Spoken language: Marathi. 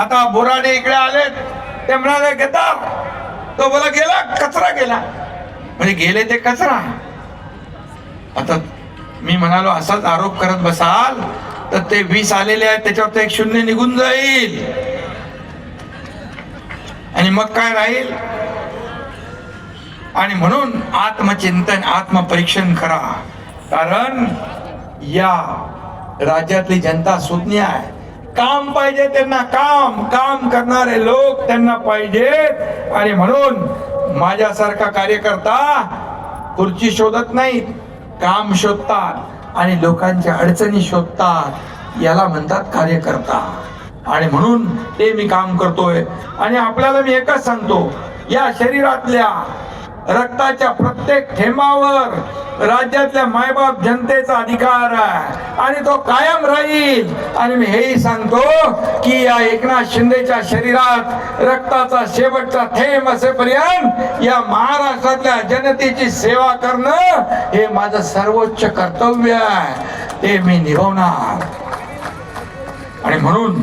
आता बोराडे इकडे आले, ते म्हणाले गद्दार, तो बोला गेला, कचरा गेला. म्हणजे गेले ते कचरा. आता मी म्हणालो असाच आरोप करत बसाल तर ते 20 आलेले आहेत त्याच्यावर एक शून्य निघून जाईल आणि मग काय राहील. आणि म्हणून आत्मचिंतन, आत्मपरीक्षण करा. कारण या राज्यातली जनता सुज्ञ आहे. काम पाहिजे त्यांना, काम करणारे लोक त्यांना पाहिजेत. आणि म्हणून माझ्यासारखा कार्यकर्ता खुर्ची शोधत नाहीत, काम शोधतात आणि लोकांच्या अडचणी शोधतात. याला म्हणतात कार्यकर्ता. आणि म्हणून ते मी काम करतोय. आणि आपल्याला मी एकच सांगतो, या शरीरातल्या रक्ताच्या प्रत्येक थेंबावर राज्यातल्या मायबाप जनतेचा अधिकार आहे आणि तो कायम राहील. आणि मी हेही सांगतो की या एकनाथ शिंदेच्या शरीरात रक्ताचा शेवटचा थेंब असेपर्यंत या महाराष्ट्रातल्या जनतेची सेवा करणं हे माझं सर्वोच्च कर्तव्य आहे. ते मी निभवणार. आणि म्हणून